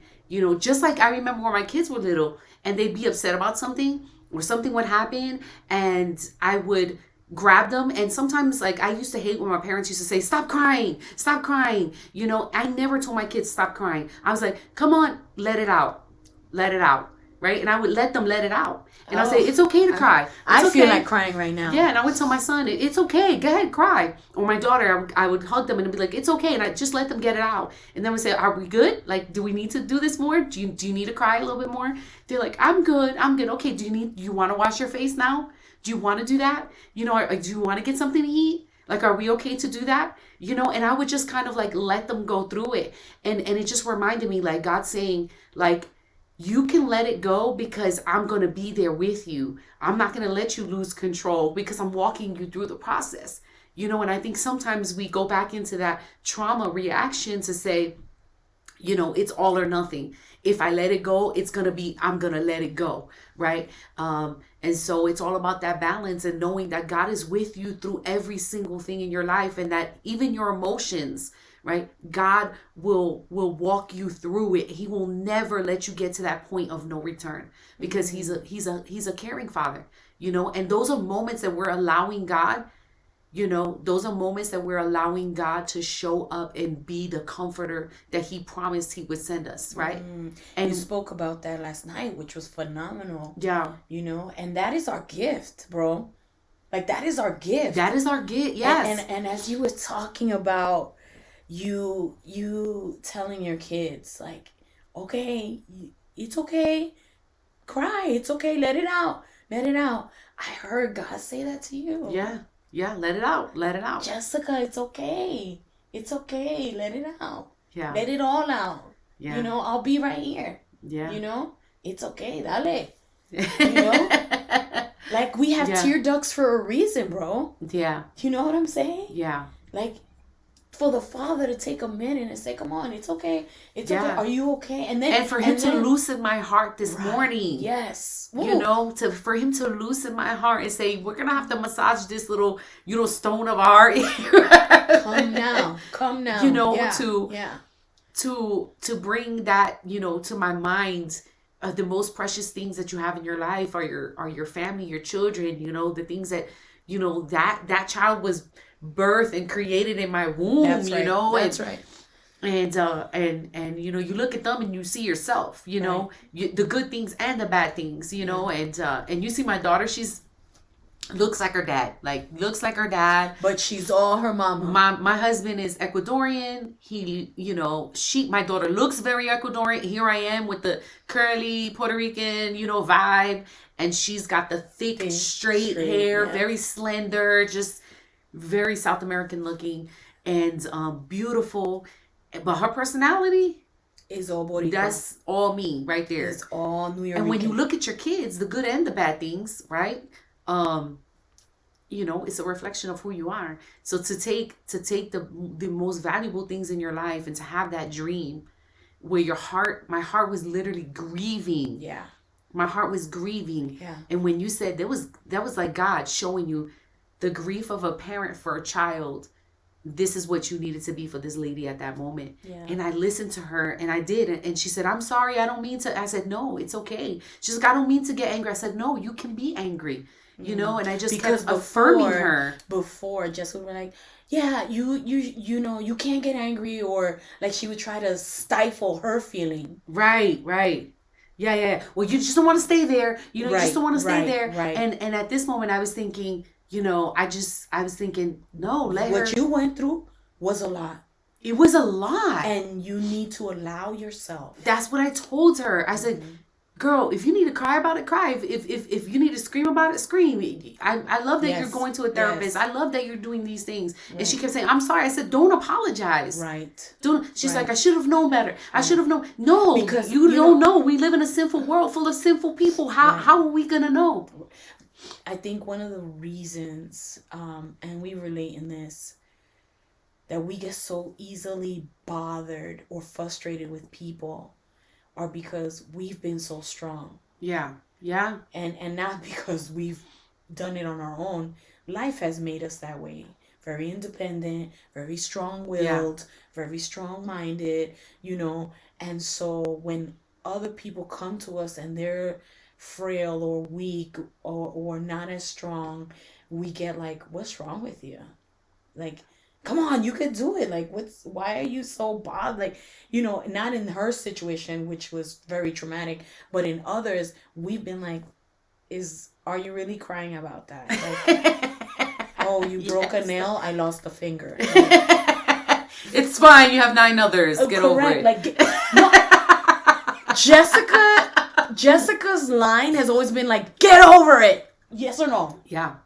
just like I remember when my kids were little and they'd be upset about something, or something would happen, and I would grab them. And sometimes, like, I used to hate when my parents used to say, stop crying, stop crying. I never told my kids stop crying. I was like, come on, let it out. Let it out. Right? And I would let them let it out. And I'll say, it's okay to cry.
I feel like crying right now.
Yeah, and I would tell my son, it's okay. Go ahead, cry. Or my daughter, I would hug them and be like, it's okay. And I just let them get it out. And then we say, are we good? Like, do we need to do this more? Do you need to cry a little bit more? They're like, I'm good. Okay, do you want to wash your face now? Do you want to do that? Do you want to get something to eat? Like, are we okay to do that? And I would just kind of like let them go through it. And it just reminded me, like, God saying, like, you can let it go because I'm going to be there with you. I'm not going to let you lose control because I'm walking you through the process. And I think sometimes we go back into that trauma reaction to say, it's all or nothing. If I let it go, I'm going to let it go. Right. And so it's all about that balance and knowing that God is with you through every single thing in your life, and that even your emotions, right? God will walk you through it. He will never let you get to that point of no return, because he's a caring father, and those are moments that we're allowing God, those are moments that we're allowing God to show up and be the comforter that he promised he would send us, right?
And you spoke about that last night, which was phenomenal.
Yeah.
And that is our gift, bro. Like, that is our gift.
That is our gift, yes.
And as you were talking about you telling your kids, like, okay, it's okay, cry, it's okay, let it out. I heard God say that to you.
Yeah, let it out,
Jessica, it's okay, let it out.
Yeah,
let it all out.
Yeah,
I'll be right here.
Yeah,
it's okay, dale. Like, we have tear ducts for a reason, bro.
Yeah,
you know what I'm saying?
Yeah,
like, for the father to take a minute and say, come on, it's okay. It's okay. Are you okay? And
for him to loosen my heart this morning.
Yes.
For him to loosen my heart and say, we're going to have to massage this little, stone of a heart.
Come now.
To bring that, to my mind, the most precious things that you have in your life are your family, your children, the things that, that child was birth and created in my womb. That's right. And you look at them and you see yourself, the good things and the bad things, and you see my daughter, she's looks like her dad,
but she's all her mama.
My husband is Ecuadorian. He, my daughter looks very Ecuadorian. Here I am with the curly Puerto Rican, vibe, and she's got the thick, straight hair, very slender, just very South American looking, and beautiful. But her personality
is all Boricua.
That's all me right there.
It's all New York.
And when you look at your kids, the good and the bad things, right? It's a reflection of who you are. So to take the most valuable things in your life and to have that dream, where my heart was literally grieving.
Yeah.
My heart was grieving.
Yeah.
And when you said that was like God showing you the grief of a parent for a child. This is what you needed to be for this lady at that moment.
Yeah.
And I listened to her, and I did. And she said, I'm sorry, I don't mean to. I said, no, it's okay. She's like, I don't mean to get angry. I said, no, you can be angry. You know, and I just kept affirming her.
Before, Jessica would be like, yeah, you know, you can't get angry, or like she would try to stifle her feeling.
Right. Yeah. Well, you just don't want to stay there. You know, you just don't want to stay there.
Right.
And at this moment, I was thinking, you know, I was thinking, no, let her.
What you went through was a lot.
It was a lot.
And you need to allow yourself.
That's what I told her. I said, girl, if you need to cry about it, cry. If you need to scream about it, scream. I love that you're going to a therapist. I love that you're doing these things. Right. And she kept saying, I'm sorry. I said, don't apologize.
Right.
She's like, I should have known better. I should have known. No, because you don't know. We live in a sinful world full of sinful people. How are we going to know?
I think one of the reasons, and we relate in this, that we get so easily bothered or frustrated with people are because we've been so strong.
Yeah.
And not because we've done it on our own. Life has made us that way. Very independent, very strong-willed, very strong-minded, you know. And so when other people come to us and they're frail or weak or not as strong, we get like, what's wrong with you? Like, come on, you could do it. Like, why are you so bothered? Like, you know, not in her situation, which was very traumatic, but in others, we've been like, are you really crying about that? Like, oh, you broke a nail, I lost a finger. Like,
it's fine, you have 9 others. Get over it.
Like, no, Jessica's line has always been like, get over it. Yes or no?
Yeah.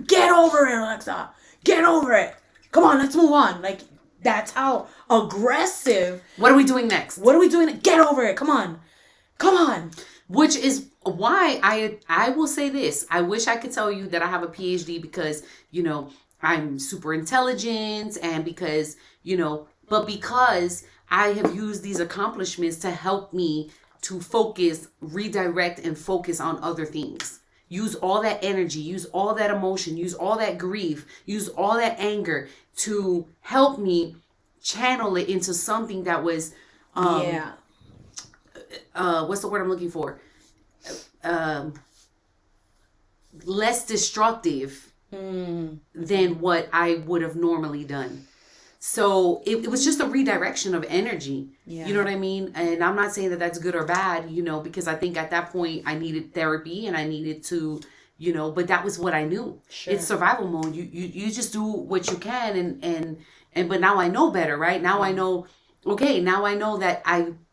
Get over it, Alexa. Get over it. Come on, let's move on. Like, that's how aggressive.
What are we doing next?
What are we doing? Get over it. Come on.
Which is why I will say this. I wish I could tell you that I have a PhD because, you know, I'm super intelligent and because, you know, but because I have used these accomplishments to help me to focus, redirect, and focus on other things. Use all that energy, use all that emotion, use all that grief, use all that anger to help me channel it into something that was, what's the word I'm looking for? Less destructive than what I would have normally done. So it was just a redirection of energy. Yeah. You know what I mean? And I'm not saying that that's good or bad, you know, because I think at that point I needed therapy and I needed to, you know, but that was what I knew. Sure. It's survival mode. You just do what you can and but now I know better, right? Now I know, okay, now I know that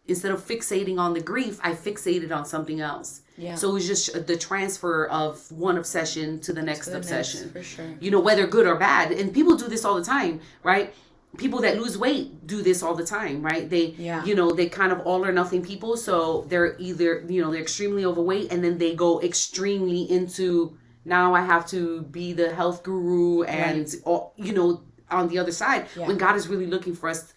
instead of fixating on the grief, I fixated on something else. Yeah. So it was just the transfer of one obsession to the next obsession. For sure. You know, whether good or bad. And people do this all the time, right? People that lose weight do this all the time, right? They, you know, they kind of all or nothing people. So they're either, you know, they're extremely overweight and then they go extremely into, now I have to be the health guru and, you know, on the other side, when God is really looking for us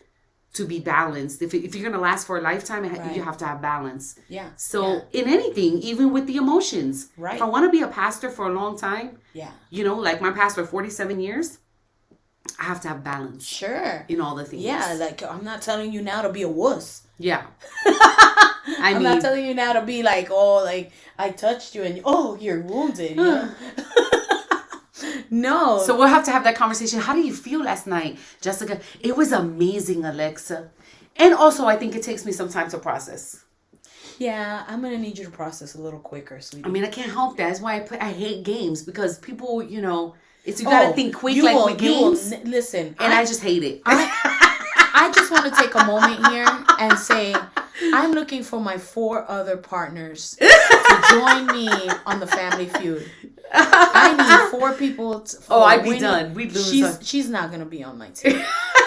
to be balanced. If you're going to last for a lifetime, you have to have balance. Yeah. So in anything, even with the emotions, if I want to be a pastor for a long time, you know, like my pastor, 47 years, I have to have balance. Sure. In all the things.
Yeah, like I'm not telling you now to be a wuss. Yeah. I'm not telling you now to be like, oh, like I touched you and oh, you're wounded. You know? No.
So we'll have to have that conversation. How do you feel last night, Jessica? It was amazing, Alexa. And also, I think it takes me some time to process.
Yeah, I'm gonna need you to process a little quicker, sweetie.
I mean, I can't help that. That's why I hate games because people, you know. You gotta think quick with games.
Listen,
and I just hate it.
I just want to take a moment here and say I'm looking for my 4 other partners to join me on the Family Feud. I need 4 people.
I'd be done. We'd lose.
She's not gonna be on my team.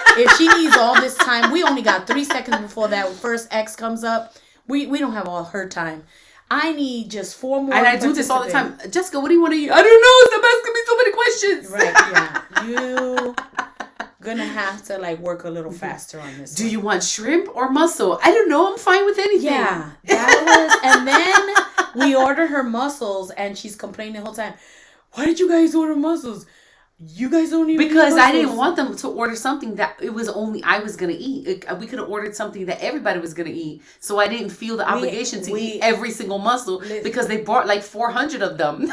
If she needs all this time, we only got 3 seconds before that first X comes up. We don't have all her time. I need just 4 more.
And I do this all the time. Jessica, what do you want to eat? I don't know. Stop asking me so many questions.
Right, yeah. You gonna have to like work a little faster on this.
Do you want shrimp or mussel? I don't know. I'm fine with anything.
Yeah, that was, and then we ordered her mussels, and she's complaining the whole time. Why did you guys order mussels? You guys don't even
because
eat
I didn't want them to order something that it was only I was gonna eat. We could have ordered something that everybody was gonna eat, so I didn't feel the obligation to eat every single mussel because they bought like 400 of them.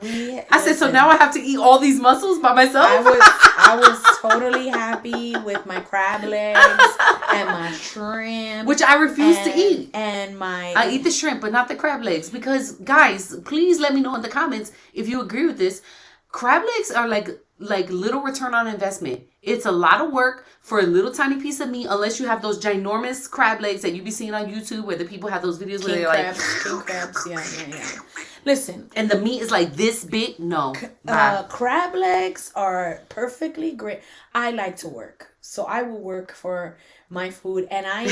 I said, so now I have to eat all these mussels by myself?
I was totally happy with my crab legs and my shrimp.
Which I refuse to eat.
And
I eat the shrimp, but not the crab legs. Because, guys, please let me know in the comments if you agree with this. Crab legs are like little return on investment. It's a lot of work for a little tiny piece of meat, unless you have those ginormous crab legs that you be seeing on YouTube where the people have those videos where they're like...
King crabs, yeah. Listen.
And the meat is like this big? No.
Crab legs are perfectly great. I like to work. So I will work for my food and I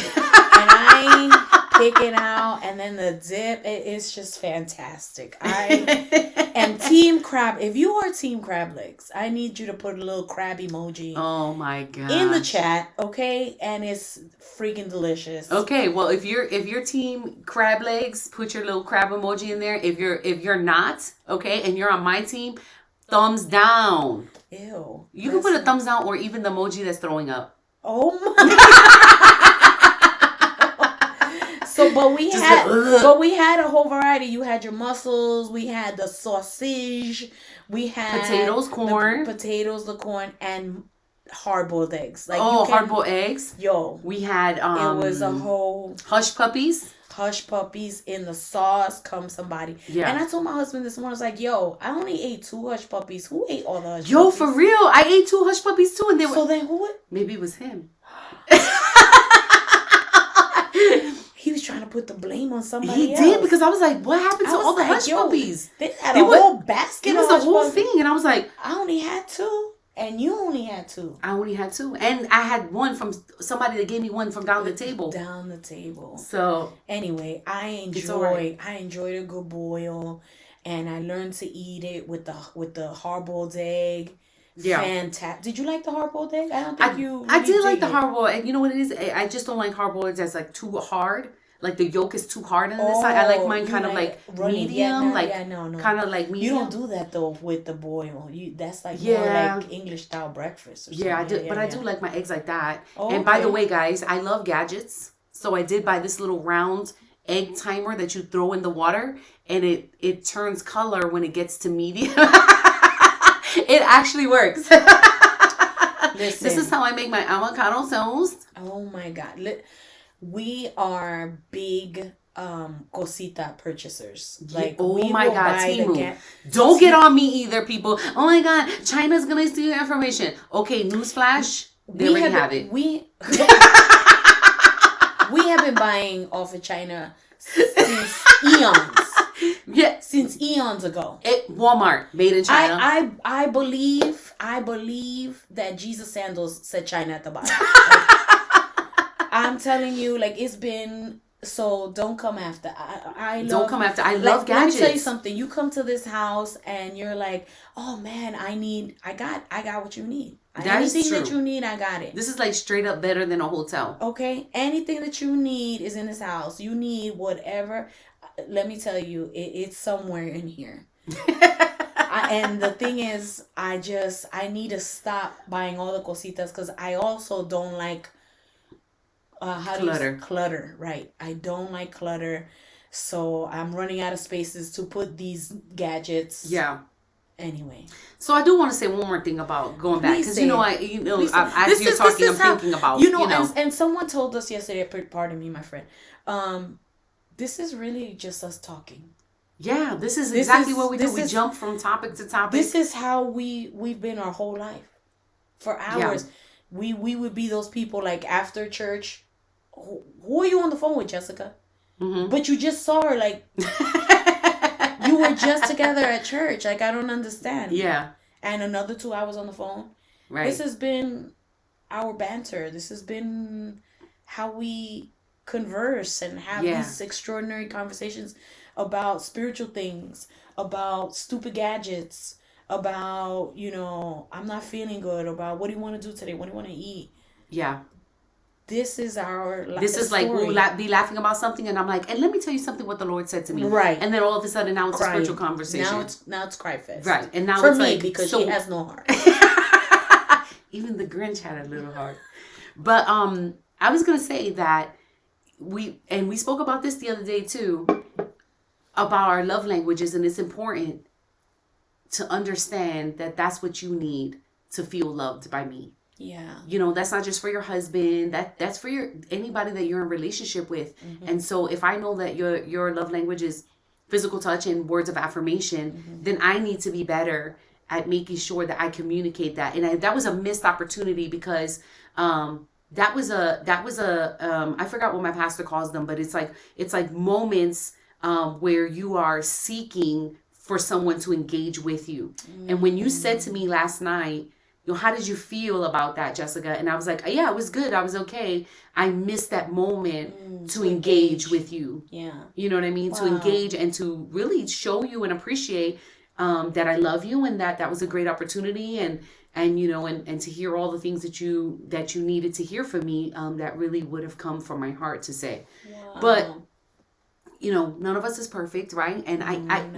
pick it out, and then the dip, it's just fantastic. I am team crab. If you are team crab legs, I need you to put a little crab emoji.
Oh my god.
In the chat, okay? And it's freaking delicious.
Okay, well if you're team crab legs, put your little crab emoji in there. If you're not, okay, and you're on my team, thumbs down.
Ew.
You can put a thumbs down or even the emoji that's throwing up.
Oh my. So, but we had a whole variety. You had your mussels, we had the sausage, we had
potatoes, corn,
the corn, and hard-boiled eggs. Like
hard-boiled eggs.
Yo,
we had
it was a whole
hush puppies.
Hush puppies in the sauce. Come somebody. Yeah. And I told my husband this morning, I was like, yo, I only ate 2 hush puppies. Who ate all the hush puppies?
Yo, for real. I ate 2 hush puppies too, and they were.
So then who?
Maybe it was him.
He was trying to put the blame on somebody else.
He did, because I was like, what happened to all the hush puppies?
They had a whole basket.
It was a whole thing, and I was like,
I only had 2. And you only had 2.
I only had 2. And I had one from somebody that gave me one from down the table.
Down the table.
So
anyway, I enjoyed a good boil, and I learned to eat it with the hard-boiled egg. Yeah. Fantastic. Did you like the hard-boiled egg? I don't think you.
I did like the hard-boiled egg. You know what it is? I just don't like hard-boiled eggs that's like too hard. Like the yolk is too hard on this side. I like mine kind of like medium, kind of like medium.
You don't do that though with the boil. That's like more like English style breakfast. Or something.
Yeah, I do. But I do like my eggs like that. Oh, and by the way, guys, I love gadgets. So I did buy this little round egg timer that you throw in the water, and it turns color when it gets to medium. It actually works. Listen, this is how I make my avocado toast.
Oh my god. We are big cosita purchasers. Like,
oh my god, Timu. Don't get on me either, people. Oh my god, China's gonna steal your information. Okay, newsflash. They already have it.
We have been buying off of China since eons.
Yeah,
since eons ago.
Walmart, made in China.
I believe that Jesus sandals said China at the bottom. I'm telling you, like, it's been, so don't come after. I love
gadgets.
Let me tell you something. You come to this house and you're like, oh man, I got what you need. Anything that you need, I got it.
This is like straight up better than a hotel.
Okay? Anything that you need is in this house. You need whatever. Let me tell you, it's somewhere in here. And the thing is, I need to stop buying all the cositas, because I also don't like clutter, right? I don't like clutter, so I'm running out of spaces to put these gadgets. Yeah. Anyway,
so I do want to say one more thing about going back, because as you're talking, I'm thinking about
and someone told us yesterday. Pardon me, my friend. This is really just us talking.
Yeah, this is exactly what we do. We jump from topic to topic.
This is how we've been our whole life. For hours, we would be those people, like, after church. Who are you on the phone with, Jessica? Mm-hmm. But you just saw her, like, you were just together at church. Like, I don't understand. Yeah. And another 2 hours on the phone. Right. This has been our banter. This has been how we converse and have these extraordinary conversations about spiritual things, about stupid gadgets, about, I'm not feeling good, about what do you want to do today? What do you want to eat?
Yeah.
This is
This is
story.
like we'll be laughing about something, and I'm like, and let me tell you something what the Lord said to me.
Right.
And then all of a sudden now it's
Crying.
a spiritual conversation.
Now it's cry fest.
Right. And now
for
it's
me,
like,
because
so,
she has no heart.
Even the Grinch had a little heart. But I was gonna say that we spoke about this the other day too, about our love languages, and it's important to understand that that's what you need to feel loved by me.
Yeah.
That's not just for your husband. That's for anybody that you're in a relationship with. Mm-hmm. And so if I know that your love language is physical touch and words of affirmation, mm-hmm. then I need to be better at making sure that I communicate that. And that was a missed opportunity because that was a I forgot what my pastor calls them, but it's like moments where you are seeking for someone to engage with you. Mm-hmm. And when you said to me last night, how did you feel about that, Jessica? And I was like, yeah, it was good. I was okay. I missed that moment to engage with you. Yeah. You know what I mean? Wow. To engage and to really show you and appreciate that I love you, and that was a great opportunity, and to hear all the things that you needed to hear from me, that really would have come from my heart to say. Wow. But none of us is perfect, right? And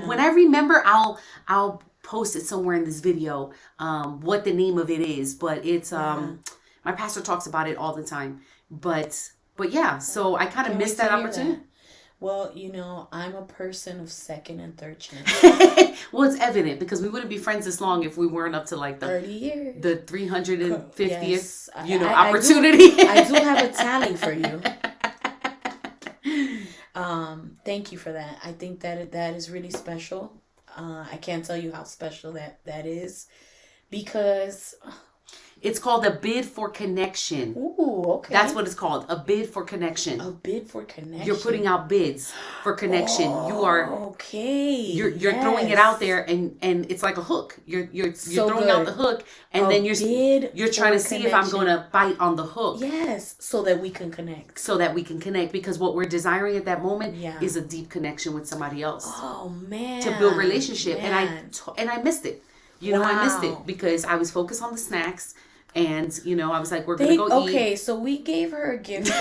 when I remember, I'll post it somewhere in this video, what the name of it is, but it's my pastor talks about it all the time, but yeah, so I kind of missed that opportunity.
Well, I'm a person of second and third chance.
Well, it's evident because we wouldn't be friends this long if we weren't up to like the
30 years,
the 350th
yes.
Opportunity.
I do have a tally for you. Thank you for that. I think that is really special. I can't tell you how special that is, because
it's called a bid for connection.
Ooh, okay.
That's what it's called, a bid for connection.
A bid for connection.
You're putting out bids for connection.
Oh,
you are
okay.
You're throwing it out there, and it's like a hook. You're throwing out the hook, and then you're trying to see if I'm going to bite on the hook.
Yes, so that we can connect.
Because what we're desiring at that moment is a deep connection with somebody else.
Oh man.
To build relationship, and I missed it. I missed it because I was focused on the snacks. And, I was like, we're going to go eat.
Okay, so we gave her a gift.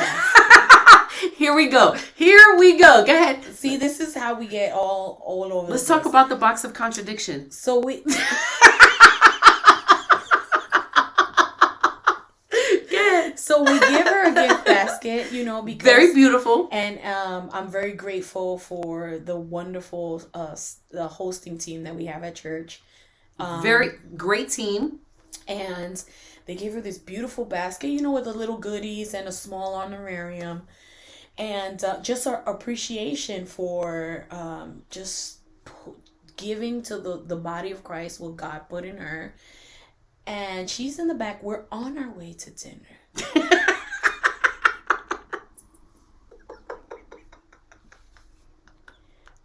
Here we go. Go ahead.
See, this is how we get all over.
Let's talk about the box of contradiction.
So we... So we give her a gift basket, because...
Very beautiful.
And I'm very grateful for the wonderful the hosting team that we have at church.
Very great team.
And they gave her this beautiful basket, with the little goodies and a small honorarium. And just our appreciation for just giving to the body of Christ what God put in her. And she's in the back. We're on our way to dinner.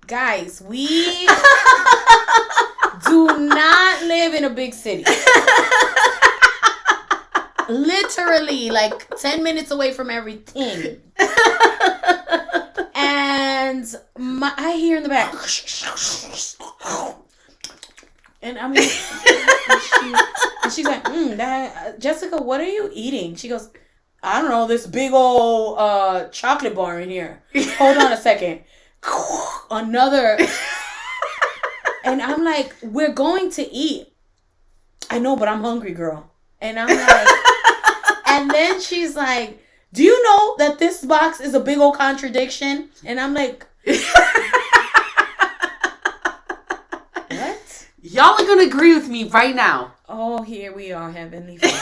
Guys, we do not live in a big city. Literally, like 10 minutes away from everything. And I hear in the back. And I'm like, and she's like, Jessica, what are you eating? She goes, I don't know, this big old chocolate bar in here. Hold on a second. Another. And I'm like, we're going to eat. I know, but I'm hungry, girl. And I'm like, and then she's like, do you know that this box is a big old contradiction? And I'm like, what?
Y'all are going to agree with me right now.
Oh, here we are, Heavenly Father.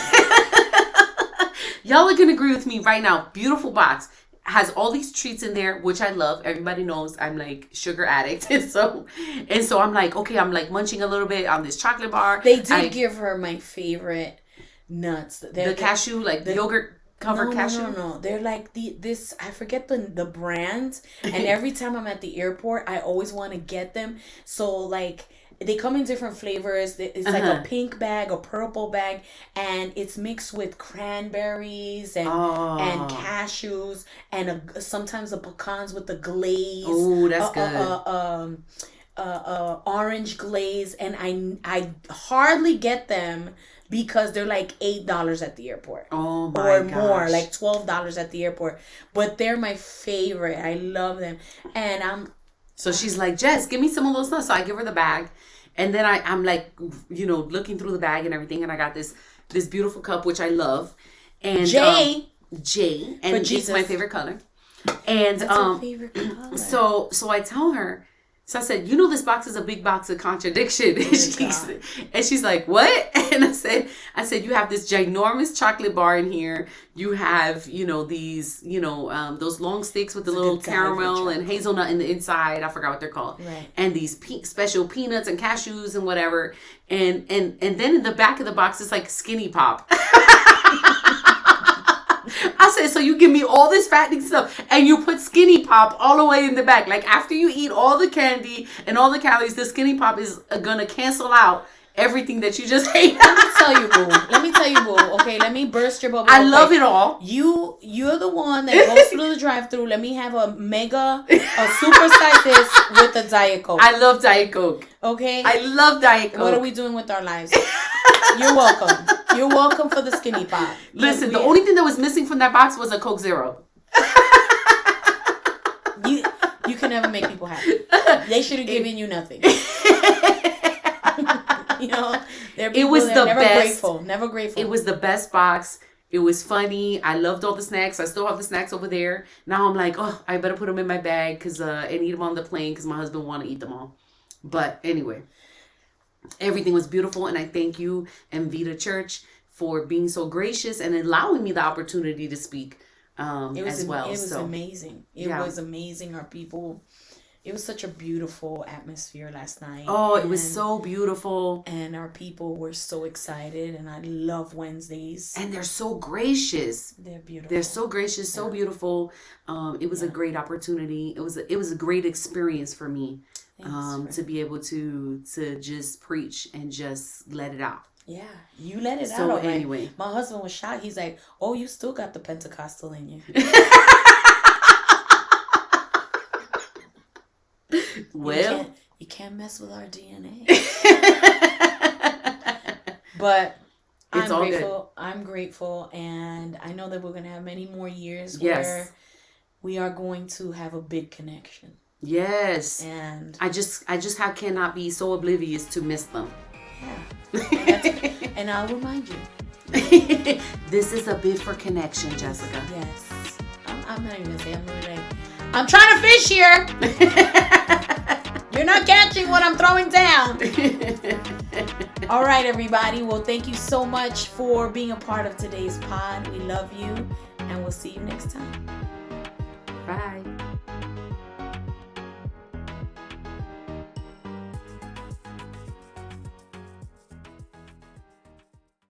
Y'all are going to agree with me right now. Beautiful box. Has all these treats in there, which I love. Everybody knows I'm like sugar addict. And so I'm like, okay, I'm like munching a little bit on this chocolate bar.
They did give her my favorite nuts.
The cashew, like the yogurt covered cashew?
No. They're like this, I forget the brand. And every time I'm at the airport, I always want to get them. So like, they come in different flavors. It's like a pink bag, a purple bag, and it's mixed with cranberries and cashews, and sometimes the pecans with the glaze.
Oh, that's good.
orange glaze, and I hardly get them because they're like $8 at the airport.
Oh my
or
gosh.
more, like $12 at the airport. But they're my favorite. I love them, and
So she's like, Jess, give me some of those nuts. So I give her the bag, and then I'm like, looking through the bag and everything, and I got this beautiful cup which I love, and
J,
and it's my favorite color. And
that's her favorite color.
So I tell her. So I said, this box is a big box of contradiction. And she's like, what? And I said, you have this ginormous chocolate bar in here. You have, these, those long sticks with the little caramel and hazelnut in the inside. I forgot what they're called.
Right.
And these special peanuts and cashews and whatever. And then in the back of the box, it's like Skinny Pop. I said, so you give me all this fattening stuff and you put Skinny Pop all the way in the back. Like after you eat all the candy and all the calories, the Skinny Pop is going to cancel out everything that you just ate.
Let me tell you, boo. Okay, let me burst your bubble.
I love it all.
You're the one that goes through the drive-thru. Let me have a super size this with a Diet Coke.
I love Diet Coke.
Okay?
I love Diet Coke.
What are we doing with our lives? You're welcome. You're welcome for the Skinny Pop.
Listen, the only thing that was missing from that box was a Coke Zero.
You can never make people happy. They should have given you nothing. There are never grateful.
It was the best box. It was funny. I loved all the snacks. I still have the snacks over there. Now I'm like, oh, I better put them in my bag and eat them on the plane because my husband want to eat them all. But anyway, everything was beautiful, and I thank you and Vita Church for being so gracious and allowing me the opportunity to speak as well.
It was amazing. It was amazing. Our people. It was such a beautiful atmosphere last night.
Oh, it was so beautiful.
And our people were so excited. And I love Wednesdays.
And they're so gracious.
They're beautiful.
They're so gracious, so beautiful. It was a great opportunity. It was a great experience for me to be able to just preach and just let it out.
Yeah, you let it out.
So
already.
Anyway.
My husband was shocked. He's like, oh, you still got the Pentecostal in you.
Well,
you can't mess with our DNA. But
it's
I'm
all
grateful.
good.
I'm grateful, and I know that we're gonna have many more years
Yes.
where we are going to have a big connection.
Yes.
And
I cannot be so oblivious to miss them.
Yeah. And I'll remind you.
This is a bid for connection, Jessica.
Yes. I'm not even gonna say. I'm trying to fish here. You're not catching what I'm throwing down. All right, everybody. Well, thank you so much for being a part of today's pod. We love you, and we'll see you next time.
Bye.